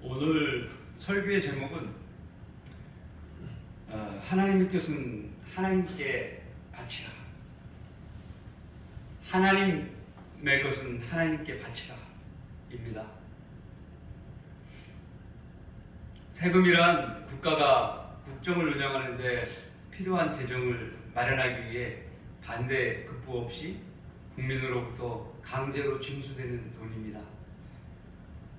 오늘 설교의 제목은 하나님의 뜻은 하나님께 바치라. 하나님의 것은 하나님께 바치라 입니다. 세금이란 국가가 국정을 운영하는 데 필요한 재정을 마련하기 위해 반대 급부 없이 국민으로부터 강제로 징수되는 돈입니다.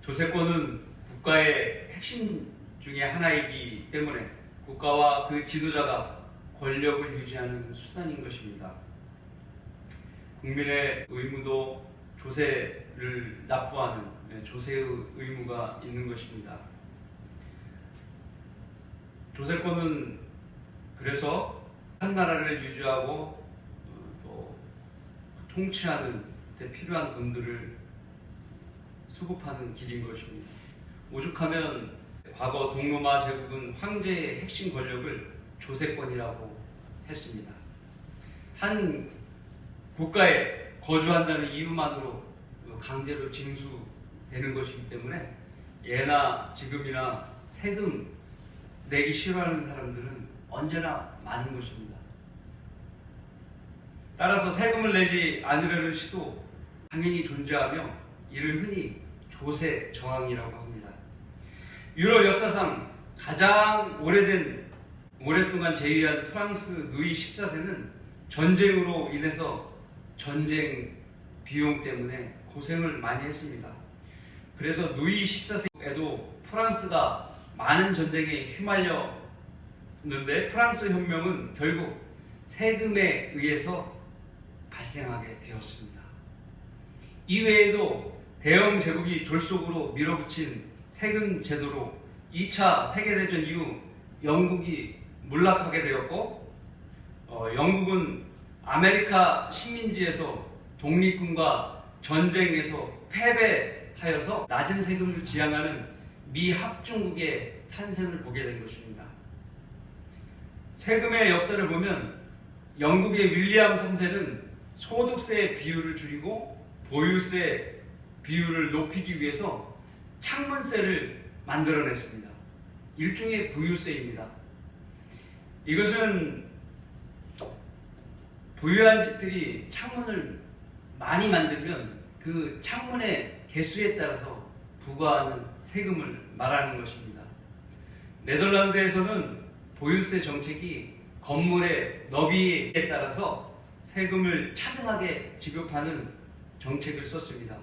조세권은 국가의 핵심 중에 하나이기 때문에 국가와 그 지도자가 권력을 유지하는 수단인 것입니다. 국민의 의무도 조세를 납부하는 조세의 의무가 있는 것입니다. 조세권은 그래서 한 나라를 유지하고 또 통치하는 데 필요한 돈들을 수급하는 길인 것입니다. 오죽하면 과거 동로마 제국은 황제의 핵심 권력을 조세권이라고 했습니다. 한 국가에 거주한다는 이유만으로 강제로 징수되는 것이기 때문에 예나 지금이나 세금 내기 싫어하는 사람들은 언제나 많은 것입니다. 따라서 세금을 내지 않으려는 시도 당연히 존재하며 이를 흔히 조세 저항이라고 합니다. 유럽 역사상 가장 오랫동안 제위한 프랑스 누이 14세는 전쟁으로 인해서 전쟁 비용 때문에 고생을 많이 했습니다. 그래서 누이 14세에도 프랑스가 많은 전쟁에 휘말렸는데 프랑스 혁명은 결국 세금에 의해서 발생하게 되었습니다. 이외에도 대영 제국이 졸속으로 밀어붙인 세금 제도로 2차 세계대전 이후 영국이 몰락하게 되었고 영국은 아메리카 식민지에서 독립군과 전쟁에서 패배하여서 낮은 세금을 지향하는 미합중국의 탄생을 보게 된 것입니다. 세금의 역사를 보면 영국의 윌리엄 3세는 소득세 비율을 줄이고 보유세 비율을 높이기 위해서 창문세를 만들어냈습니다. 일종의 부유세입니다. 이것은 부유한 집들이 창문을 많이 만들면 그 창문의 개수에 따라서 부과하는 세금을 말하는 것입니다. 네덜란드에서는 보유세 정책이 건물의 너비에 따라서 세금을 차등하게 지급하는 정책을 썼습니다.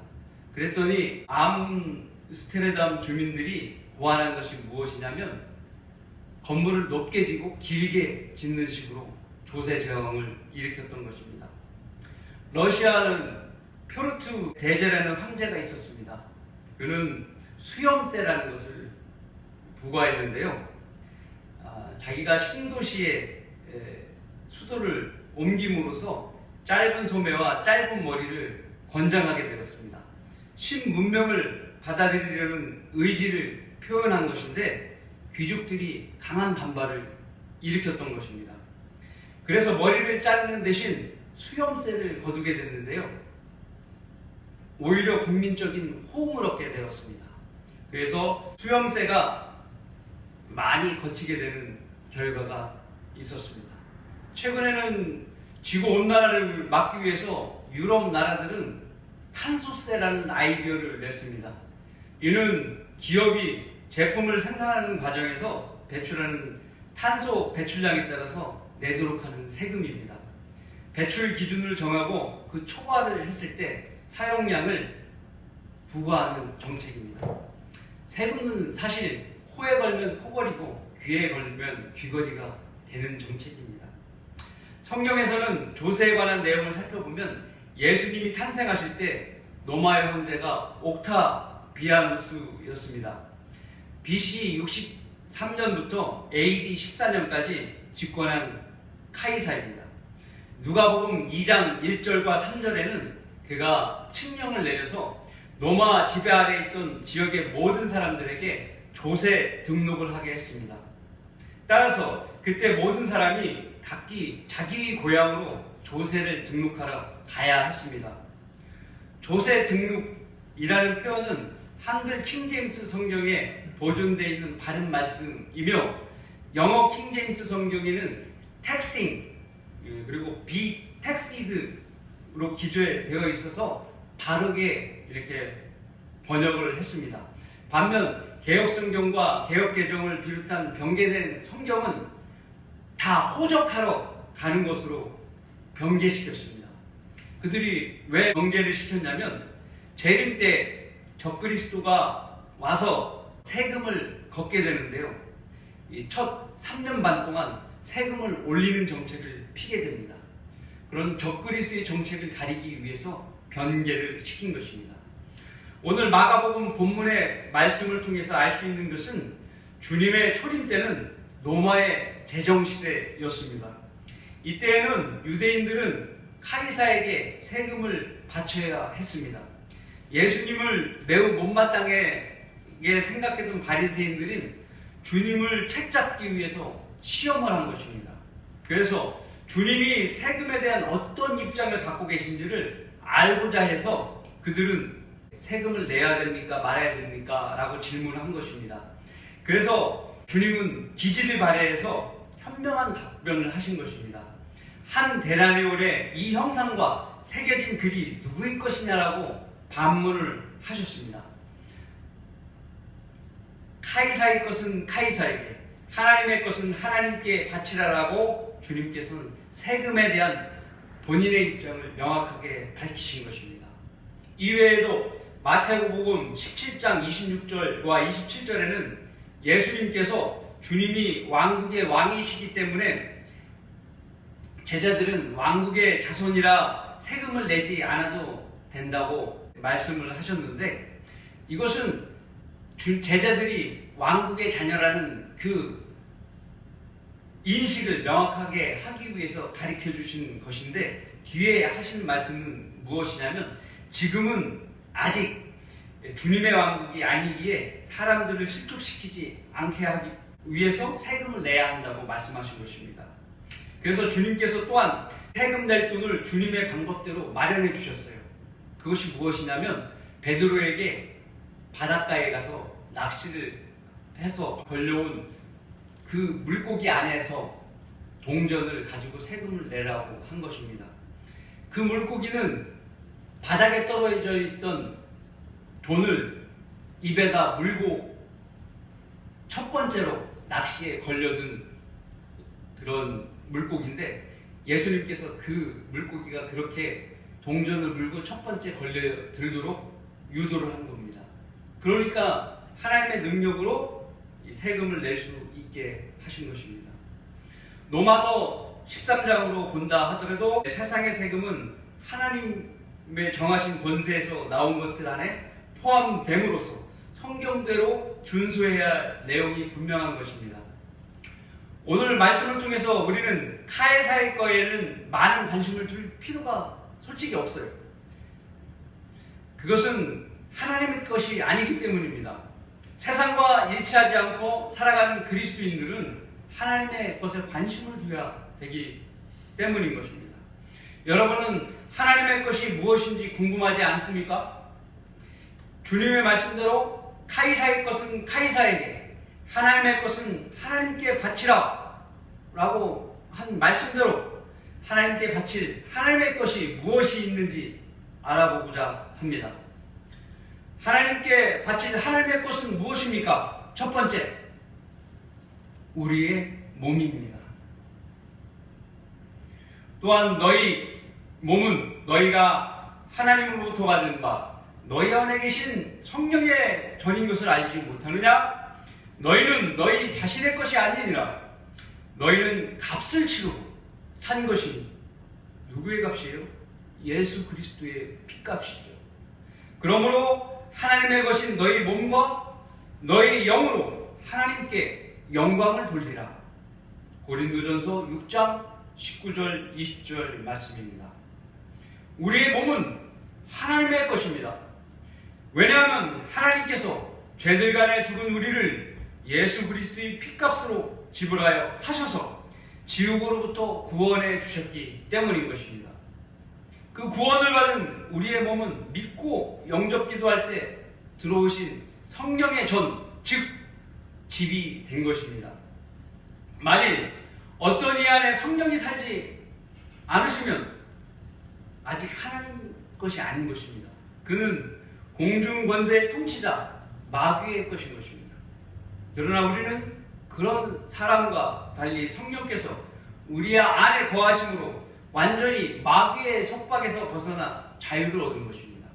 그랬더니 암스테르담 주민들이 고안한 것이 무엇이냐면 건물을 높게 지고 길게 짓는 식으로 조세 저항을 일으켰던 것입니다. 러시아는 표르투 대제라는 황제가 있었습니다. 그는 수염세라는 것을 부과했는데요. 자기가 신도시에 수도를 옮김으로써 짧은 소매와 짧은 머리를 권장하게 되었습니다. 신문명을 받아들이려는 의지를 표현한 것인데 귀족들이 강한 반발을 일으켰던 것입니다. 그래서 머리를 자르는 대신 수염세를 거두게 됐는데요. 오히려 국민적인 호응을 얻게 되었습니다. 그래서 수염세가 많이 거치게 되는 결과가 있었습니다. 최근에는 지구온난화를 막기 위해서 유럽 나라들은 탄소세라는 아이디어를 냈습니다. 이는 기업이 제품을 생산하는 과정에서 배출하는 탄소 배출량에 따라서 내도록 하는 세금입니다. 배출 기준을 정하고 그 초과를 했을 때 사용량을 부과하는 정책입니다. 세금은 사실 코에 걸면 코걸이고 귀에 걸면 귀걸이가 되는 정책입니다. 성경에서는 조세에 관한 내용을 살펴보면 예수님이 탄생하실 때 노마의 황제가 옥타비아누스였습니다. BC 63년부터 AD 14년까지 집권한 카이사입니다. 누가복음 2장 1절과 3절에는 그가 칙령을 내려서 로마 지배 아래에 있던 지역의 모든 사람들에게 조세 등록을 하게 했습니다. 따라서 그때 모든 사람이 각기 자기 고향으로 조세를 등록하러 가야 했습니다. 조세 등록이라는 표현은 한글 킹제임스 성경에 보존되어 있는 바른 말씀이며 영어 킹제임스 성경에는 texting 그리고 be texted로 기재되어 있어서 바르게 이렇게 번역을 했습니다. 반면 개혁성경과 개혁개정을 비롯한 변개된 성경은 다 호적하러 가는 것으로 변개시켰습니다. 그들이 왜 변개를 시켰냐면 재림 때 적그리스도가 와서 세금을 걷게 되는데요. 이 첫 3년 반 동안 세금을 올리는 정책을 피게 됩니다. 그런 적그리스도의 정책을 가리기 위해서 변개를 시킨 것입니다. 오늘 마가복음 본문의 말씀을 통해서 알 수 있는 것은 주님의 초림 때는 로마의 제정시대였습니다. 이때에는 유대인들은 카이사에게 세금을 바쳐야 했습니다. 예수님을 매우 못마땅하게 생각했던 바리새인들은 주님을 책잡기 위해서 시험을 한 것입니다. 그래서 주님이 세금에 대한 어떤 입장을 갖고 계신지를 알고자 해서 그들은 세금을 내야 됩니까? 말아야 됩니까? 라고 질문한 것입니다. 그래서 주님은 기지를 발휘해서 현명한 답변을 하신 것입니다. 한 데나리온에 이 형상과 새겨진 글이 누구의 것이냐라고 반문을 하셨습니다. 카이사의 것은 카이사에게, 하나님의 것은 하나님께 바치라라고 주님께서는 세금에 대한 본인의 입장을 명확하게 밝히신 것입니다. 이외에도 마태복음 17장 26절과 27절에는 예수님께서 주님이 왕국의 왕이시기 때문에 제자들은 왕국의 자손이라 세금을 내지 않아도 된다고 말씀을 하셨는데, 이것은 제자들이 왕국의 자녀라는 그 인식을 명확하게 하기 위해서 가르쳐 주신 것인데, 뒤에 하신 말씀은 무엇이냐면 지금은 아직 주님의 왕국이 아니기에 사람들을 실족시키지 않게 하기 위해서 세금을 내야 한다고 말씀하신 것입니다. 그래서 주님께서 또한 세금 낼 돈을 주님의 방법대로 마련해 주셨어요. 그것이 무엇이냐면 베드로에게 바닷가에 가서 낚시를 해서 걸려온 그 물고기 안에서 동전을 가지고 세금을 내라고 한 것입니다. 그 물고기는 바닥에 떨어져 있던 돈을 입에다 물고 첫 번째로 낚시에 걸려든 그런 물고기인데, 예수님께서 그 물고기가 그렇게 동전을 물고 첫 번째 걸려들도록 유도를 한 겁니다. 그러니까 하나님의 능력으로 이 세금을 낼 수 있게 하신 것입니다. 로마서 13장으로 본다 하더라도 세상의 세금은 하나님의 정하신 권세에서 나온 것들 안에 포함됨으로써 성경대로 준수해야 할 내용이 분명한 것입니다. 오늘 말씀을 통해서 우리는 카이사의 거에는 많은 관심을 둘 필요가 솔직히 없어요. 그것은 하나님의 것이 아니기 때문입니다. 세상과 일치하지 않고 살아가는 그리스도인들은 하나님의 것에 관심을 둬야 되기 때문인 것입니다. 여러분은 하나님의 것이 무엇인지 궁금하지 않습니까? 주님의 말씀대로 카이사의 것은 카이사에게, 하나님의 것은 하나님께 바치라 라고 한 말씀대로 하나님께 바칠 하나님의 것이 무엇이 있는지 알아보고자 합니다. 하나님께 바칠 하나님의 것은 무엇입니까? 첫 번째, 우리의 몸입니다. 또한 너희 몸은 너희가 하나님으로부터 받은 바 너희 안에 계신 성령의 전인 것을 알지 못하느냐? 너희는 너희 자신의 것이 아니니라. 너희는 값을 치르고 산 것이니. 누구의 값이에요? 예수 그리스도의 피값이죠. 그러므로 하나님의 것인 너희 몸과 너희 영으로 하나님께 영광을 돌리라. 고린도전서 6장 19절 20절 말씀입니다. 우리의 몸은 하나님의 것입니다. 왜냐하면 하나님께서 죄들 간에 죽은 우리를 예수 그리스도의 피값으로 지불하여 사셔서 지옥으로부터 구원해 주셨기 때문인 것입니다. 그 구원을 받은 우리의 몸은 믿고 영접 기도할 때 들어오신 성령의 전, 즉 집이 된 것입니다. 만일 어떤 이 안에 성령이 살지 않으시면 아직 하나님 것이 아닌 것입니다. 그는 공중권세의 통치자 마귀의 것인 것입니다. 그러나 우리는 그런 사람과 달리 성령께서 우리 안에 거하심으로 완전히 마귀의 속박에서 벗어나 자유를 얻은 것입니다.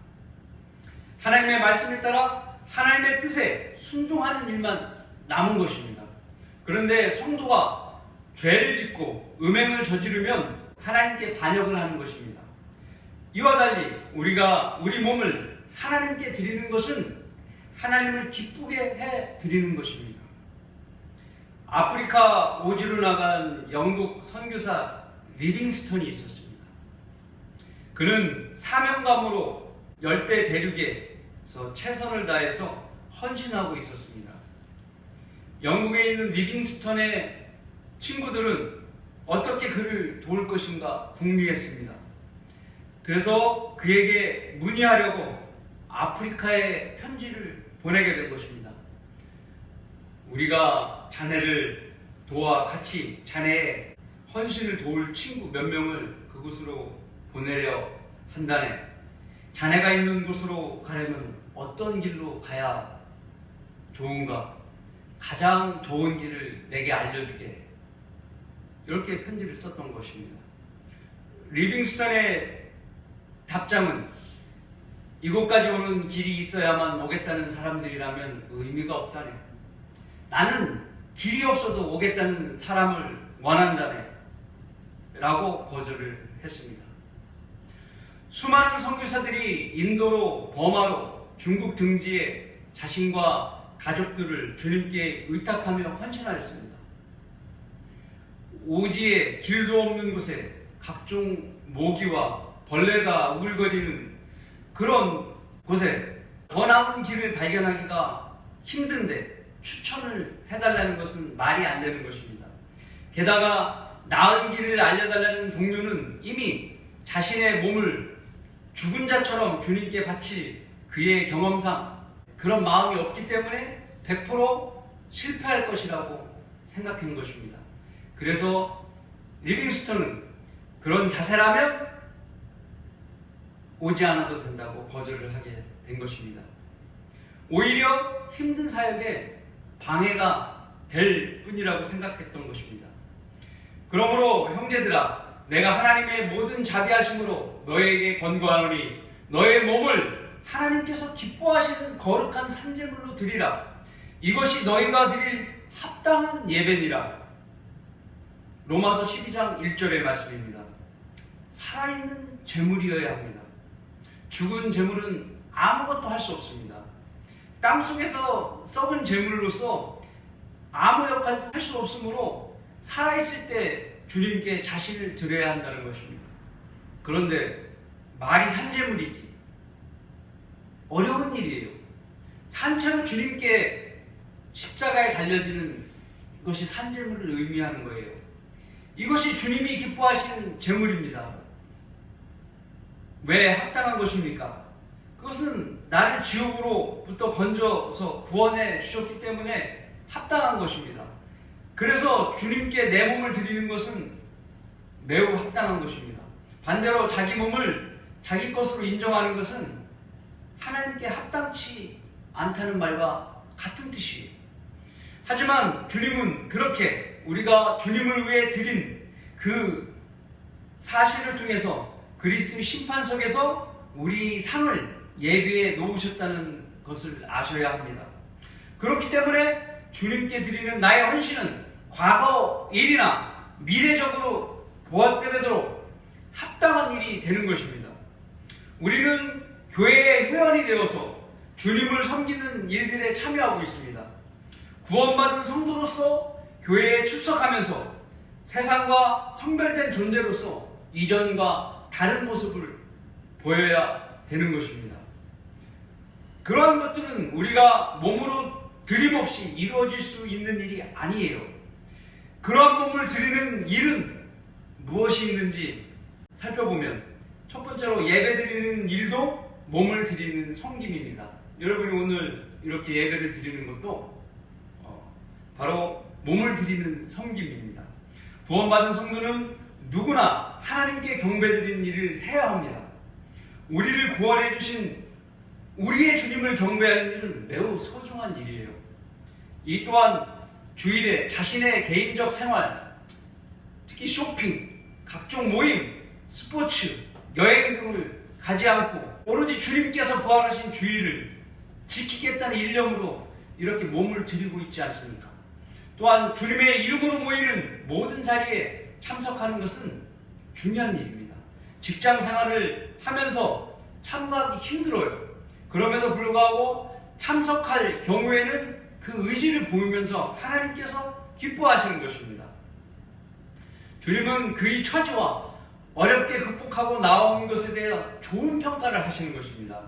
하나님의 말씀에 따라 하나님의 뜻에 순종하는 일만 남은 것입니다. 그런데 성도가 죄를 짓고 음행을 저지르면 하나님께 반역을 하는 것입니다. 이와 달리 우리가 우리 몸을 하나님께 드리는 것은 하나님을 기쁘게 해 드리는 것입니다. 아프리카 오지로 나간 영국 선교사 리빙스턴이 있었습니다. 그는 사명감으로 열대 대륙에서 최선을 다해서 헌신하고 있었습니다. 영국에 있는 리빙스턴의 친구들은 어떻게 그를 도울 것인가 궁리했습니다. 그래서 그에게 문의하려고 아프리카에 편지를 보내게 된 것입니다. 우리가 자네를 도와 같이 자네의 헌신을 도울 친구 몇 명을 그곳으로 보내려 한다네. 자네가 있는 곳으로 가려면 어떤 길로 가야 좋은가? 가장 좋은 길을 내게 알려주게. 이렇게 편지를 썼던 것입니다. 리빙스턴의 답장은 이곳까지 오는 길이 있어야만 오겠다는 사람들이라면 의미가 없다네. 나는 길이 없어도 오겠다는 사람을 원한다네. 라고 거절을 했습니다. 수많은 선교사들이 인도로 버마로 중국 등지에 자신과 가족들을 주님께 의탁하며 헌신하였습니다. 오지에 길도 없는 곳에 각종 모기와 벌레가 우글거리는 그런 곳에 더 나은 길을 발견하기가 힘든데 추천을 해달라는 것은 말이 안 되는 것입니다. 게다가 나은 길을 알려달라는 동료는 이미 자신의 몸을 죽은 자처럼 주님께 바칠 그의 경험상 그런 마음이 없기 때문에 100% 실패할 것이라고 생각한 것입니다. 그래서 리빙스턴은 그런 자세라면 오지 않아도 된다고 거절을 하게 된 것입니다. 오히려 힘든 사역에 방해가 될 뿐이라고 생각했던 것입니다. 그러므로 형제들아, 내가 하나님의 모든 자비하심으로 너에게 권고하노니 너의 몸을 하나님께서 기뻐하시는 거룩한 산제물로 드리라. 이것이 너희가 드릴 합당한 예배니라. 로마서 12장 1절의 말씀입니다. 살아있는 제물이어야 합니다. 죽은 제물은 아무것도 할 수 없습니다. 땅속에서 썩은 제물로서 아무 역할도 할 수 없으므로 살아있을 때 주님께 자신을 드려야 한다는 것입니다. 그런데 말이 산제물이지. 어려운 일이에요. 산채로 주님께 십자가에 달려지는 것이 산제물을 의미하는 거예요. 이것이 주님이 기뻐하시는 제물입니다. 왜 합당한 것입니까? 그것은 나를 지옥으로부터 건져서 구원해 주셨기 때문에 합당한 것입니다. 그래서 주님께 내 몸을 드리는 것은 매우 합당한 것입니다. 반대로 자기 몸을 자기 것으로 인정하는 것은 하나님께 합당치 않다는 말과 같은 뜻이에요. 하지만 주님은 그렇게 우리가 주님을 위해 드린 그 사실을 통해서 그리스도의 심판석에서 우리 상을 예비해 놓으셨다는 것을 아셔야 합니다. 그렇기 때문에 주님께 드리는 나의 헌신은 과거 일이나 미래적으로 보았더라도 합당한 일이 되는 것입니다. 우리는 교회의 회원이 되어서 주님을 섬기는 일들에 참여하고 있습니다. 구원받은 성도로서 교회에 출석하면서 세상과 성별된 존재로서 이전과 다른 모습을 보여야 되는 것입니다. 그러한 것들은 우리가 몸으로 드림없이 이루어질 수 있는 일이 아니에요. 그러한 몸을 드리는 일은 무엇이 있는지 살펴보면 첫 번째로 예배 드리는 일도 몸을 드리는 섬김입니다. 여러분이 오늘 이렇게 예배를 드리는 것도 바로 몸을 드리는 섬김입니다. 구원받은 성도는 누구나 하나님께 경배드리는 일을 해야 합니다. 우리를 구원해 주신 우리의 주님을 경배하는 일은 매우 소중한 일이에요. 이 또한 주일에 자신의 개인적 생활, 특히 쇼핑, 각종 모임, 스포츠, 여행 등을 가지 않고 오로지 주님께서 부활하신 주일을 지키겠다는 일념으로 이렇게 몸을 드리고 있지 않습니까? 또한 주님의 이름으로 모이는 모든 자리에 참석하는 것은 중요한 일입니다. 직장 생활을 하면서 참가하기 힘들어요. 그럼에도 불구하고 참석할 경우에는 그 의지를 보이면서 하나님께서 기뻐하시는 것입니다. 주님은 그의 처지와 어렵게 극복하고 나온 것에 대해 좋은 평가를 하시는 것입니다.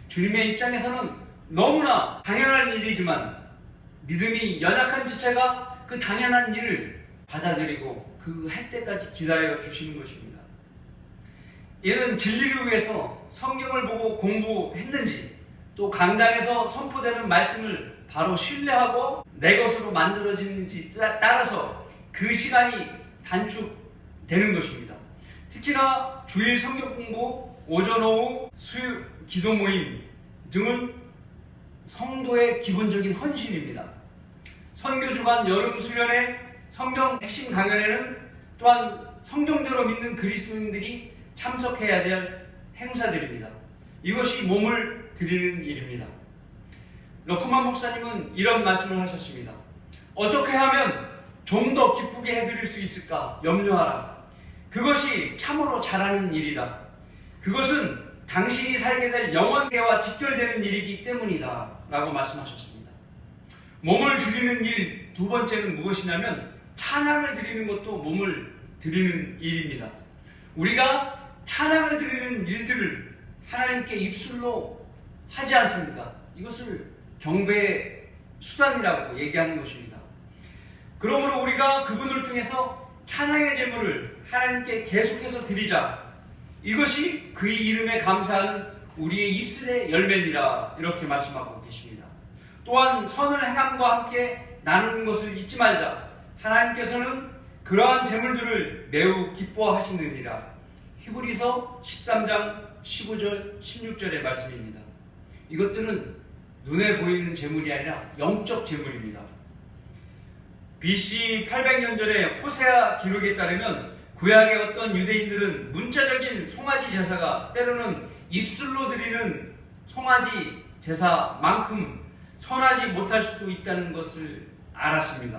주님의 입장에서는 너무나 당연한 일이지만 믿음이 연약한 지체가 그 당연한 일을 받아들이고 그 할 때까지 기다려 주시는 것입니다. 이는 진리를 위해서 성경을 보고 공부했는지 또 강단에서 선포되는 말씀을 바로 신뢰하고 내 것으로 만들어지는지 따라서 그 시간이 단축되는 것입니다. 특히나 주일 성경 공부, 오전 오후 수요 기도 모임 등은 성도의 기본적인 헌신입니다. 선교 주간 여름 수련회 성경 핵심 강연에는 또한 성경대로 믿는 그리스도인들이 참석해야 될 행사들입니다. 이것이 몸을 드리는 일입니다. 러크만 목사님은 이런 말씀을 하셨습니다. 어떻게 하면 좀 더 기쁘게 해드릴 수 있을까 염려하라. 그것이 참으로 잘하는 일이다. 그것은 당신이 살게 될 영원세와 직결되는 일이기 때문이다 라고 말씀하셨습니다. 몸을 드리는 일 두 번째는 무엇이냐면 찬양을 드리는 것도 몸을 드리는 일입니다. 우리가 찬양을 드리는 일들을 하나님께 입술로 하지 않습니까? 이것을 경배의 수단이라고 얘기하는 것입니다. 그러므로 우리가 그분을 통해서 찬양의 제물을 하나님께 계속해서 드리자. 이것이 그의 이름에 감사하는 우리의 입술의 열매니라 이렇게 말씀하고 계십니다. 또한 선을 행함과 함께 나누는 것을 잊지 말자. 하나님께서는 그러한 제물들을 매우 기뻐하시느니라. 히브리서 13장 15절 16절의 말씀입니다. 이것들은 눈에 보이는 제물이 아니라 영적 제물입니다. BC 800년 전에 호세아 기록에 따르면 구약의 어떤 유대인들은 문자적인 송아지 제사가 때로는 입술로 드리는 송아지 제사만큼 선하지 못할 수도 있다는 것을 알았습니다.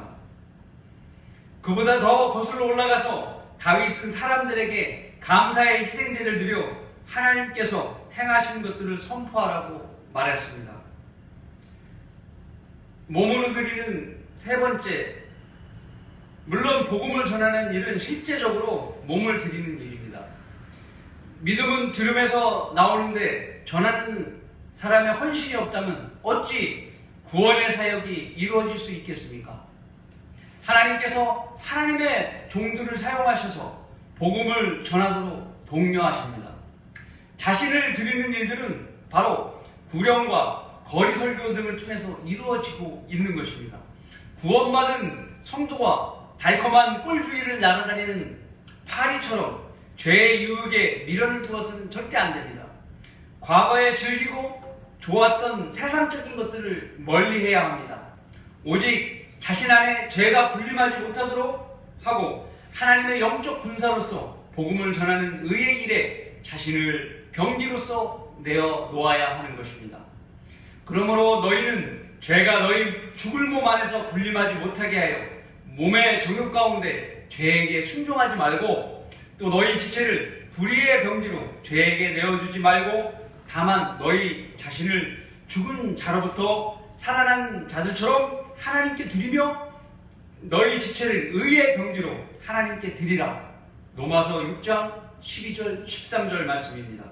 그보다 더 거슬러 올라가서 다윗은 사람들에게 감사의 희생제를 드려 하나님께서 행하신 것들을 선포하라고 말했습니다. 몸으로 드리는 세 번째, 물론 복음을 전하는 일은 실제적으로 몸을 드리는 일입니다. 믿음은 들음에서 나오는데 전하는 사람의 헌신이 없다면 어찌 구원의 사역이 이루어질 수 있겠습니까? 하나님께서 하나님의 종들을 사용하셔서 복음을 전하도록 독려하십니다. 자신을 드리는 일들은 바로 구령과 거리 설교 등을 통해서 이루어지고 있는 것입니다. 구원받은 성도가 달콤한 꿀주의를 날아다니는 파리처럼 죄의 유혹에 미련을 두어서는 절대 안 됩니다. 과거에 즐기고 좋았던 세상적인 것들을 멀리해야 합니다. 오직 자신 안에 죄가 군림하지 못하도록 하고 하나님의 영적 군사로서 복음을 전하는 의의 일에 자신을 병기로서 내어 놓아야 하는 것입니다. 그러므로 너희는 죄가 너희 죽을 몸 안에서 군림하지 못하게 하여 몸의 정욕 가운데 죄에게 순종하지 말고 또 너희 지체를 불의의 병기로 죄에게 내어주지 말고 다만 너희 자신을 죽은 자로부터 살아난 자들처럼 하나님께 드리며 너희 지체를 의의 병기로 하나님께 드리라. 로마서 6장 12절 13절 말씀입니다.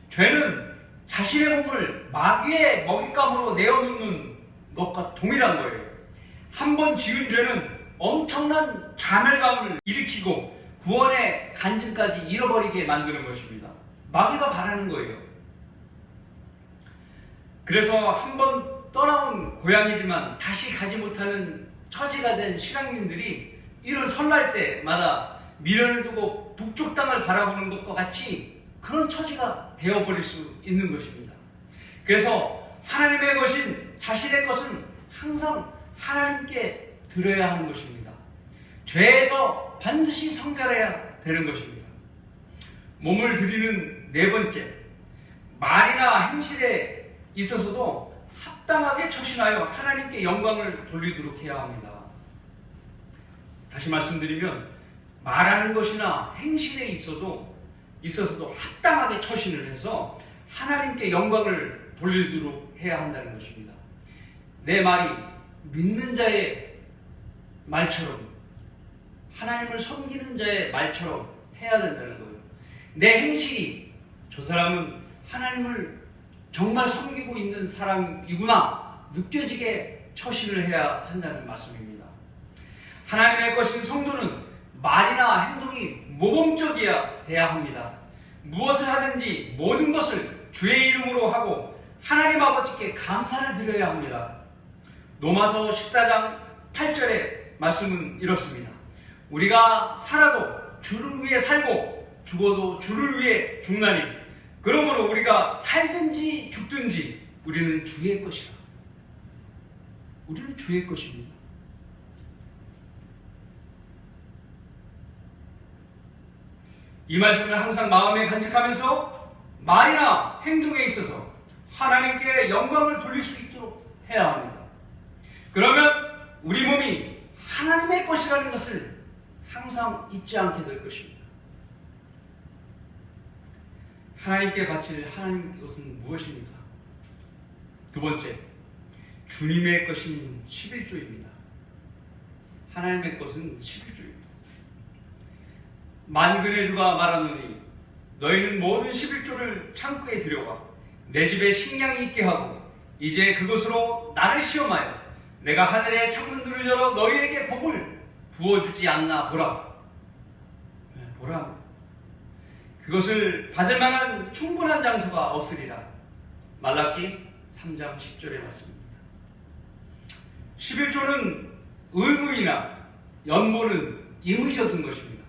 죄는 자신의 몸을 마귀의 먹잇감으로 내어놓는 것과 동일한 거예요. 한 번 지은 죄는 엄청난 좌멸감을 일으키고 구원의 간증까지 잃어버리게 만드는 것입니다. 마귀가 바라는 거예요. 그래서 한번 떠나온 고향이지만 다시 가지 못하는 처지가 된 실향민들이 이런 설날 때마다 미련을 두고 북쪽 땅을 바라보는 것과 같이 그런 처지가 되어버릴 수 있는 것입니다. 그래서 하나님의 것인 자신의 것은 항상 하나님께 드려야 하는 것입니다. 죄에서 반드시 성결해야 되는 것입니다. 몸을 드리는 네 번째, 말이나 행실에 있어서도 합당하게 처신하여 하나님께 영광을 돌리도록 해야 합니다. 다시 말씀드리면 말하는 것이나 행실에 있어서도 합당하게 처신을 해서 하나님께 영광을 돌리도록 해야 한다는 것입니다. 내 말이 믿는 자의 말처럼, 하나님을 섬기는 자의 말처럼 해야 된다는 거예요. 내 행실이 저 사람은 하나님을 정말 섬기고 있는 사람이구나 느껴지게 처신을 해야 한다는 말씀입니다. 하나님의 것인 성도는 말이나 행동이 모범적이어야 합니다. 무엇을 하든지 모든 것을 주의 이름으로 하고 하나님 아버지께 감사를 드려야 합니다. 로마서 14장 8절의 말씀은 이렇습니다. 우리가 살아도 주를 위해 살고 죽어도 주를 위해 죽나니 그러므로 우리가 살든지 죽든지 우리는 주의 것이라. 우리는 주의 것입니다. 이 말씀을 항상 마음에 간직하면서 말이나 행동에 있어서 하나님께 영광을 돌릴 수 있도록 해야 합니다. 그러면 우리 몸이 하나님의 것이라는 것을 항상 잊지 않게 될 것입니다. 하나님께 바칠 하나님의 것은 무엇입니까? 두 번째, 주님의 것인 11조입니다. 하나님의 것은 11조입니다. 만군의 주가 말하노니 너희는 모든 11조를 창고에 들여와 내 집에 식량이 있게 하고 이제 그것으로 나를 시험하여 내가 하늘의 창문들을 열어 너희에게 복을 부어주지 않나 보라. 보라. 그것을 받을 만한 충분한 장소가 없으리라. 말라기 3장 10절의 말씀입니다. 11조는 의무이나 연보는 임의적인 것입니다.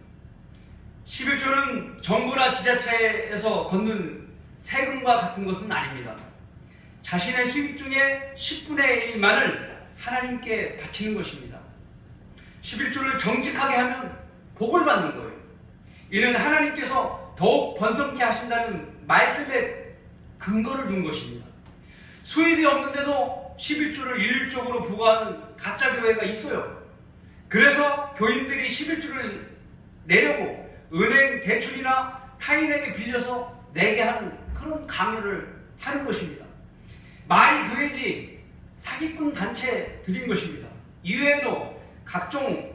11조는 정부나 지자체에서 걷는 세금과 같은 것은 아닙니다. 자신의 수입 중에 10분의 1만을 하나님께 바치는 것입니다. 11조를 정직하게 하면 복을 받는 거예요. 이는 하나님께서 더욱 번성케 하신다는 말씀에 근거를 둔 것입니다. 수입이 없는데도 11조를 일률적으로 부과하는 가짜 교회가 있어요. 그래서 교인들이 11조를 내려고 은행 대출이나 타인에게 빌려서 내게 하는 그런 강요를 하는 것입니다. 말이 교회지 사기꾼 단체들인 것입니다. 이외에도 각종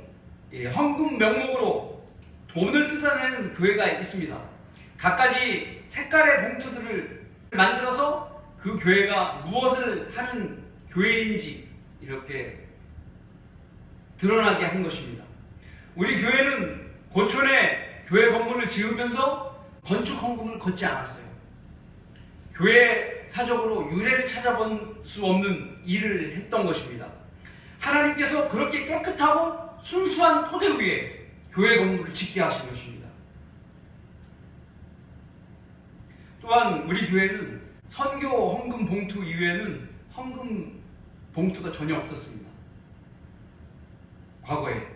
헌금 명목으로 돈을 뜯어내는 교회가 있습니다. 갖가지 색깔의 봉투들을 만들어서 그 교회가 무엇을 하는 교회인지 이렇게 드러나게 한 것입니다. 우리 교회는 고촌에 교회 건물을 지으면서 건축 헌금을 걷지 않았어요. 교회 사적으로 유례를 찾아본 수 없는 일을 했던 것입니다. 하나님께서 그렇게 깨끗하고 순수한 토대 위에 교회 건물을 짓게 하신 것입니다. 또한 우리 교회는 선교 헌금 봉투 이외에는 헌금 봉투가 전혀 없었습니다. 과거에.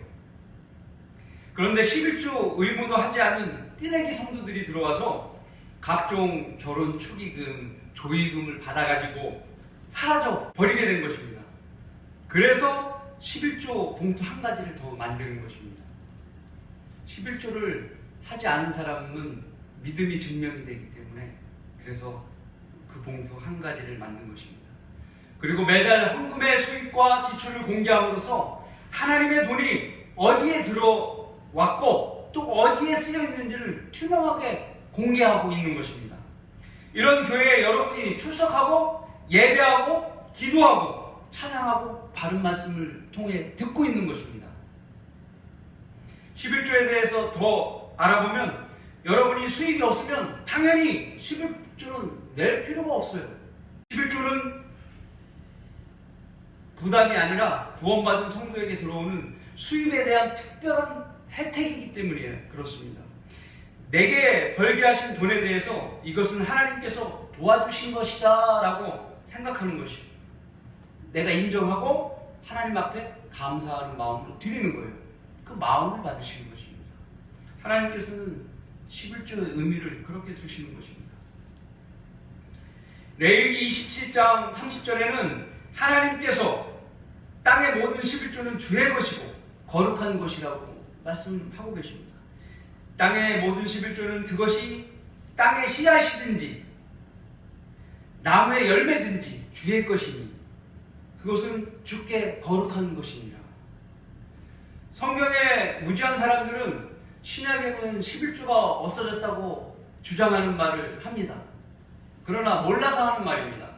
그런데 11조 의무도 하지 않은 띠내기 성도들이 들어와서 각종 결혼 축의금, 조의금을 받아가지고 사라져 버리게 된 것입니다. 그래서 11조 봉투 한 가지를 더 만드는 것입니다. 11조를 하지 않은 사람은 믿음이 증명이 되기 때문에 그래서 그 봉투 한 가지를 만든 것입니다. 그리고 매달 헌금의 수입과 지출을 공개함으로써 하나님의 돈이 어디에 들어왔고 또 어디에 쓰여 있는지를 투명하게 공개하고 있는 것입니다. 이런 교회에 여러분이 출석하고 예배하고 기도하고 찬양하고 바른 말씀을 통해 듣고 있는 것입니다. 11조에 대해서 더 알아보면 여러분이 수입이 없으면 당연히 11조는 낼 필요가 없어요. 11조는 부담이 아니라 구원받은 성도에게 들어오는 수입에 대한 특별한 혜택이기 때문에 그렇습니다. 내게 벌게 하신 돈에 대해서 이것은 하나님께서 도와주신 것이다 라고 생각하는 것이, 내가 인정하고 하나님 앞에 감사하는 마음으로 드리는 거예요. 그 마음을 받으시는 것입니다. 하나님께서는 11조의 의미를 그렇게 두시는 것입니다. 레위기 27장 30절에는 하나님께서 땅의 모든 11조는 주의 것이고 거룩한 것이라고 말씀하고 계십니다. 땅의 모든 11조는 그것이 땅의 씨앗이든지 나무의 열매든지 주의 것이니 그것은 주께 거룩한 것이니라. 성경에 무지한 사람들은 신약에는 11조가 없어졌다고 주장하는 말을 합니다. 그러나 몰라서 하는 말입니다.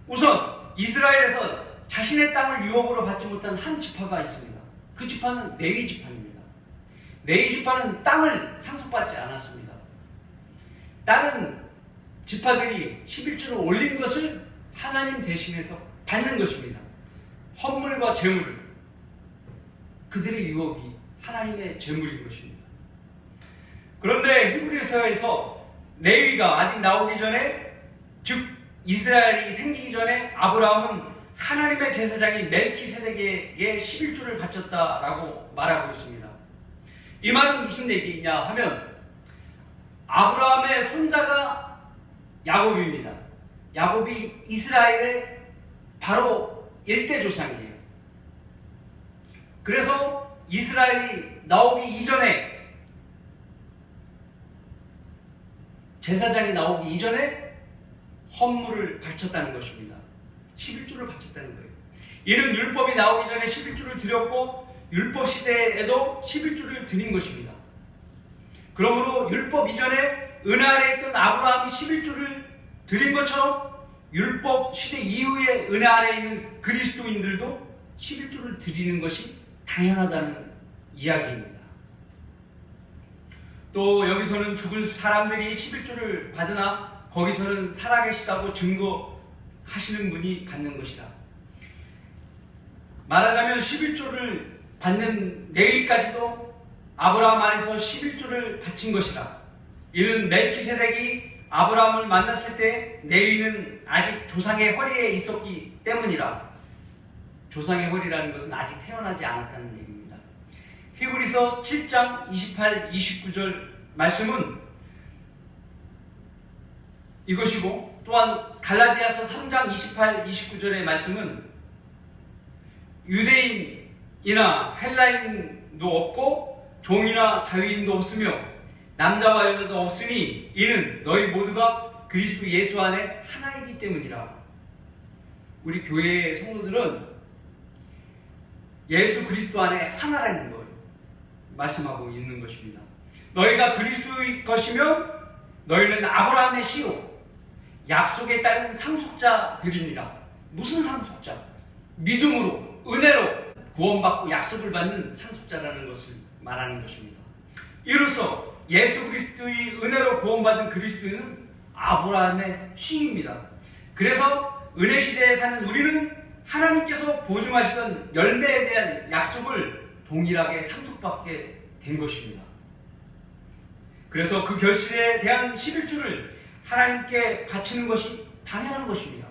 우선 이스라엘에서 자신의 땅을 유업으로 받지 못한 한 지파가 있습니다. 그 지파는 레위 지파입니다. 레위 지파는 땅을 상속받지 않았습니다. 다른 지파들이 11조를 올린 것을 하나님 대신해서 받는 것입니다. 헌물과 제물을, 그들의 유업이 하나님의 제물인 것입니다. 그런데 히브리서에서 레위가 아직 나오기 전에, 즉 이스라엘이 생기기 전에 아브라함은 하나님의 제사장인 멜키세덱에게 11조를 바쳤다라고 말하고 있습니다. 이 말은 무슨 얘기냐 하면 아브라함의 손자가 야곱입니다. 야곱이 이스라엘의 바로 일대 조상이에요. 그래서 이스라엘이 나오기 이전에, 제사장이 나오기 이전에 헌물을 바쳤다는 것입니다. 11조를 바쳤다는 거예요. 이는 율법이 나오기 전에 11조를 드렸고 율법 시대에도 11조를 드린 것입니다. 그러므로 율법 이전에 은혜 아래 있던 아브라함이 11조를 드린 것처럼 율법 시대 이후에 은혜 아래 있는 그리스도인들도 11조를 드리는 것이 당연하다는 이야기입니다. 또 여기서는 죽은 사람들이 11조를 받으나 거기서는 살아계시다고 증거하시는 분이 받는 것이다. 말하자면 11조를 받는 내일까지도 아브라함 안에서 11조를 바친 것이다. 이는 멜키세덱이 아브라함을 만났을 때 레위는 아직 조상의 허리에 있었기 때문이라. 조상의 허리라는 것은 아직 태어나지 않았다는 얘기입니다. 히브리서 7장 28, 29절 말씀은 이것이고, 또한 갈라디아서 3장 28, 29절의 말씀은 유대인이나 헬라인도 없고 종이나 자유인도 없으며 남자와 여자도 없으니 이는 너희 모두가 그리스도 예수 안에 하나이기 때문이라. 우리 교회의 성도들은 예수 그리스도 안에 하나라는 걸 말씀하고 있는 것입니다. 너희가 그리스도의 것이면 너희는 아브라함의 씨로 약속에 따른 상속자들이니라. 무슨 상속자? 믿음으로, 은혜로 구원받고 약속을 받는 상속자라는 것을 말하는 것입니다. 이로써 예수 그리스도의 은혜로 구원받은 그리스도인은 아브라함의 씨입니다. 그래서 은혜 시대에 사는 우리는 하나님께서 보증하시던 열매에 대한 약속을 동일하게 상속받게 된 것입니다. 그래서 그 결실에 대한 11조를 하나님께 바치는 것이 당연한 것입니다.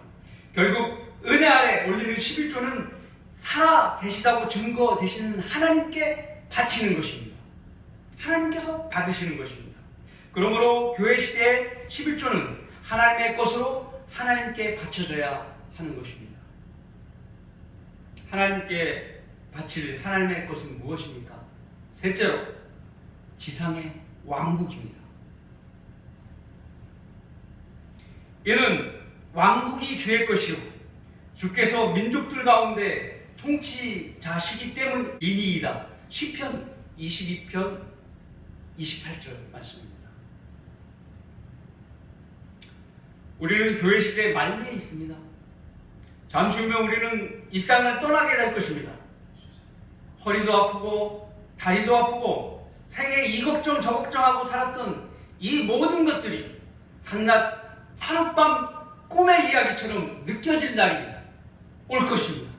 결국 은혜 아래 올리는 11조는 살아 계시다고 증거되시는 하나님께 바치는 것입니다. 하나님께서 받으시는 것입니다. 그러므로 교회 시대의 11조는 하나님의 것으로 하나님께 바쳐져야 하는 것입니다. 하나님께 바칠 하나님의 것은 무엇입니까? 셋째로, 지상의 왕국입니다. 이는 왕국이 주의 것이요 주께서 민족들 가운데 통치자시기 때문이니이다. 시편 22편 28절 말씀입니다. 우리는 교회 시대의 말미에 있습니다. 잠시 후면 우리는 이 땅을 떠나게 될 것입니다. 허리도 아프고 다리도 아프고 생애 이 걱정 저 걱정하고 살았던 이 모든 것들이 한낮 하룻밤 꿈의 이야기처럼 느껴질 날이 올 것입니다.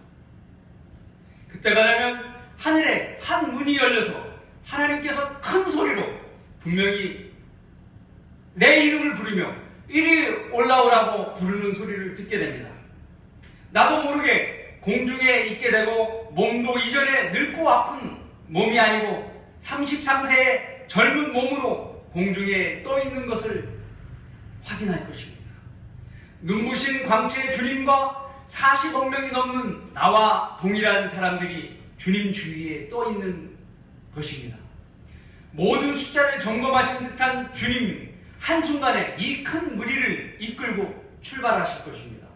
그때가 되면 하늘에 한 문이 열려서 하나님께서 큰 소리로 분명히 내 이름을 부르며 이리 올라오라고 부르는 소리를 듣게 됩니다. 나도 모르게 공중에 있게 되고 몸도 이전에 늙고 아픈 몸이 아니고 33세의 젊은 몸으로 공중에 떠 있는 것을 확인할 것입니다. 눈부신 광채의 주님과 40억 명이 넘는 나와 동일한 사람들이 주님 주위에 떠 있는 것입니다. 모든 숫자를 점검하신 듯한 주님 한순간에 이 큰 무리를 이끌고 출발하실 것입니다.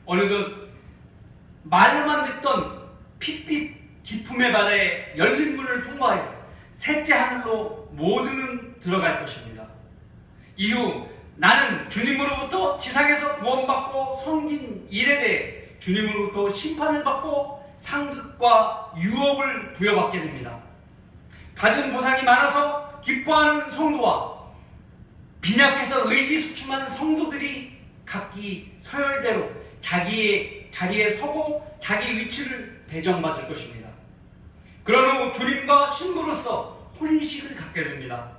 어느덧 말로만 듣던 핏빛 기품의 바다에 열린 문을 통과하여 셋째 하늘로 모두는 들어갈 것입니다. 이후 나는 주님으로부터 지상에서 구원받고 섬긴 일에 대해 주님으로부터 심판을 받고 상급과 유업을 부여받게 됩니다. 받은 보상이 많아서 기뻐하는 성도와 빈약해서 의기소침한 성도들이 각기 서열대로 자기의 자리에 서고 자기 위치를 배정받을 것입니다. 그런 후 주님과 신부로서 혼인식을 갖게 됩니다.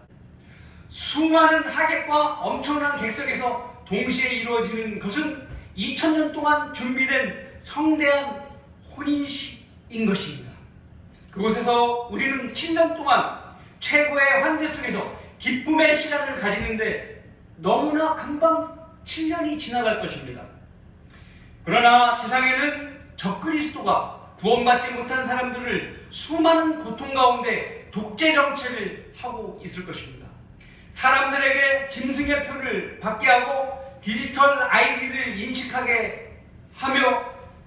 수많은 하객과 엄청난 객석에서 동시에 이루어지는 것은 2000년 동안 준비된 성대한 혼인식인 것입니다. 그곳에서 우리는 7년 동안 최고의 환대 속에서 기쁨의 시간을 가지는데 너무나 금방 7년이 지나갈 것입니다. 그러나 지상에는 적그리스도가 구원받지 못한 사람들을 수많은 고통 가운데 독재 정책을 하고 있을 것입니다. 사람들에게 짐승의 표를 받게 하고 디지털 아이디를 인식하게 하며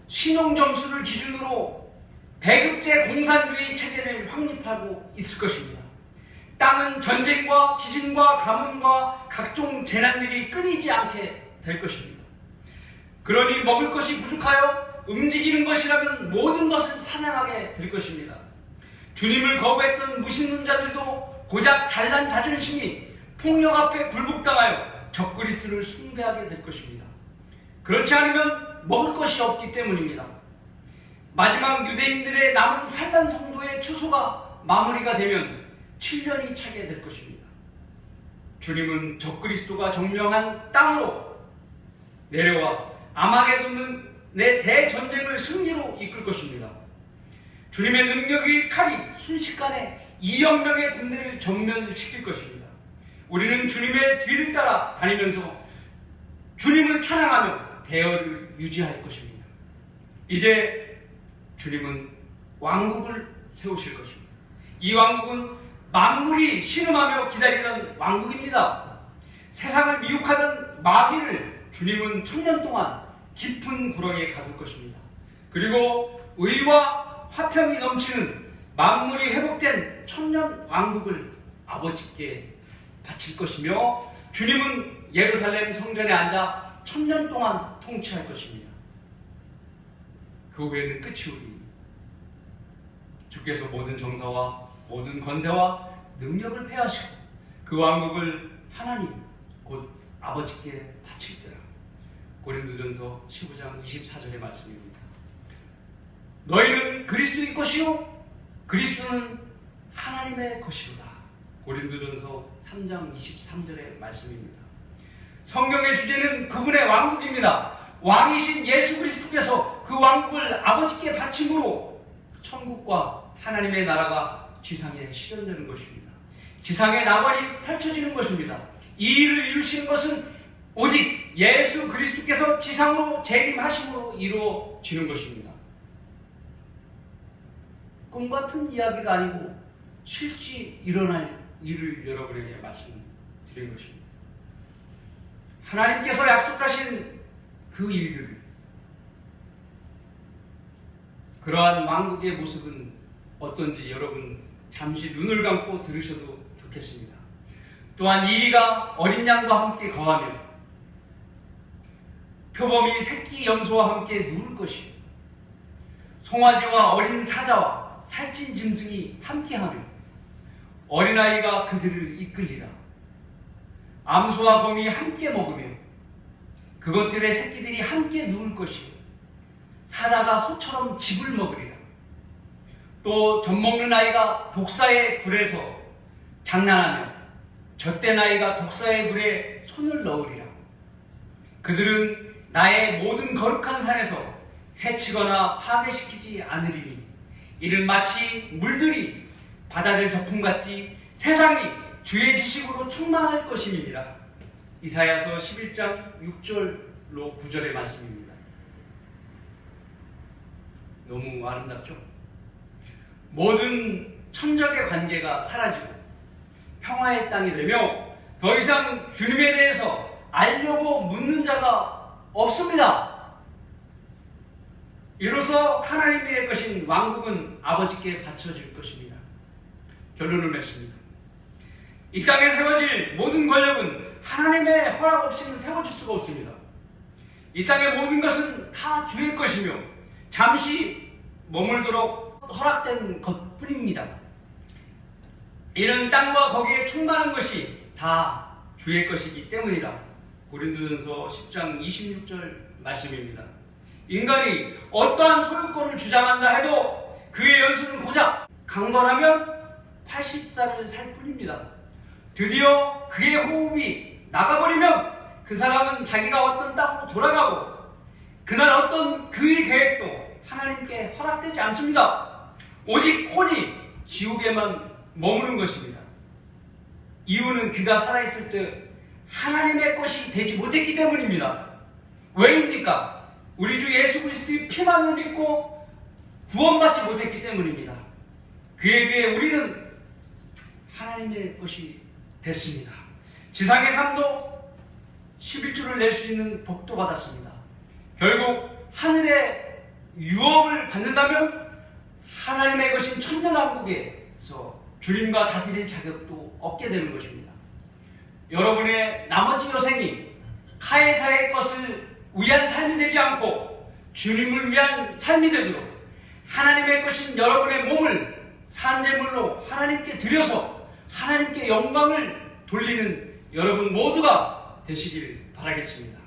신용점수를 기준으로 배급제 공산주의 체계를 확립하고 있을 것입니다. 땅은 전쟁과 지진과 가뭄과 각종 재난들이 끊이지 않게 될 것입니다. 그러니 먹을 것이 부족하여 움직이는 것이라면 모든 것을 사냥하게 될 것입니다. 주님을 거부했던 무신론 자들도 고작 잘난 자존심이 폭력 앞에 굴복당하여 적그리스도를 숭배하게 될 것입니다. 그렇지 않으면 먹을 것이 없기 때문입니다. 마지막 유대인들의 남은 환란 성도의 추수가 마무리가 되면 7년이 차게 될 것입니다. 주님은 적그리스도가 점령한 땅으로 내려와 아마게돈의 대전쟁을 승리로 이끌 것입니다. 주님의 능력의 칼이 순식간에 2억 명의 군대를 전면시킬 것입니다. 우리는 주님의 뒤를 따라 다니면서 주님을 찬양하며 대열을 유지할 것입니다. 이제 주님은 왕국을 세우실 것입니다. 이 왕국은 만물이 신음하며 기다리던 왕국입니다. 세상을 미혹하던 마귀를 주님은 1000년 동안 깊은 구렁이에 가둘 것입니다. 그리고 의와 화평이 넘치는 만물이 회복된 천년 왕국을 아버지께 바칠 것이며 주님은 예루살렘 성전에 앉아 1000년 동안 통치할 것입니다. 그 후에는 끝이 오리니 주께서 모든 정사와 모든 권세와 능력을 패하시고 그 왕국을 하나님 곧 아버지께 바칠지라. 고린도전서 15장 24절의 말씀입니다. 너희는 그리스도의 것이요 그리스도는 하나님의 것이로다. 고린도전서 3장 23절의 말씀입니다. 성경의 주제는 그분의 왕국입니다. 왕이신 예수 그리스도께서 그 왕국을 아버지께 바침으로 천국과 하나님의 나라가 지상에 실현되는 것입니다. 지상의 낙원이 펼쳐지는 것입니다. 이 일을 이루시는 것은 오직 예수 그리스도께서 지상으로 재림하심으로 이루어지는 것입니다. 꿈같은 이야기가 아니고 실제 일어날 일을 여러분에게 말씀드린 것입니다. 하나님께서 약속하신 그 일들을, 그러한 왕국의 모습은 어떤지 여러분 잠시 눈을 감고 들으셔도 좋겠습니다. 또한 이리가 어린 양과 함께 거하며 표범이 새끼 염소와 함께 누울 것이요 송아지와 어린 사자와 살찐 짐승이 함께하며 어린아이가 그들을 이끌리라. 암소와 곰이 함께 먹으며 그것들의 새끼들이 함께 누울 것이요 사자가 소처럼 짚을 먹으리라. 또 젖먹는 아이가 독사의 굴에서 장난하며 젖된 아이가 독사의 굴에 손을 넣으리라. 그들은 나의 모든 거룩한 산에서 해치거나 파괴시키지 않으리니 이는 마치 물들이 바다를 덮음같이 세상이 주의 지식으로 충만할 것임이니라. 이사야서 11장 6절로 9절의 말씀입니다. 너무 아름답죠? 모든 천적의 관계가 사라지고 평화의 땅이 되며 더 이상 주님에 대해서 알려고 묻는 자가 없습니다. 이로써 하나님이 될 것인 왕국은 아버지께 바쳐질 것입니다. 결론을 맺습니다. 이 땅에 세워질 모든 권력은 하나님의 허락 없이는 세워질 수가 없습니다. 이 땅의 모든 것은 다 주의 것이며 잠시 머물도록 허락된 것뿐입니다. 이는 땅과 거기에 충만한 것이 다 주의 것이기 때문이라. 고린도전서 10장 26절 말씀입니다. 인간이 어떠한 소유권을 주장한다 해도 그의 연수는 고작 강건하면 80살을 살 뿐입니다. 드디어 그의 호흡이 나가버리면 그 사람은 자기가 왔던 땅으로 돌아가고 그날 어떤 그의 계획도 하나님께 허락되지 않습니다. 오직 혼이 지옥에만 머무는 것입니다. 이유는 그가 살아있을 때 하나님의 것이 되지 못했기 때문입니다. 왜입니까? 우리 주 예수 그리스도의 피만을 믿고 구원받지 못했기 때문입니다. 그에 비해 우리는 하나님의 것이 됐습니다. 지상의 삶도 11조를 낼 수 있는 복도 받았습니다. 결국 하늘의 유업을 받는다면 하나님의 것인 천년왕국에서 주님과 다스릴 자격도 얻게 되는 것입니다. 여러분의 나머지 여생이 카이사의 것을 위한 삶이 되지 않고 주님을 위한 삶이 되도록 하나님의 것인 여러분의 몸을 산제물로 하나님께 드려서 하나님께 영광을 돌리는 여러분 모두가 되시길 바라겠습니다.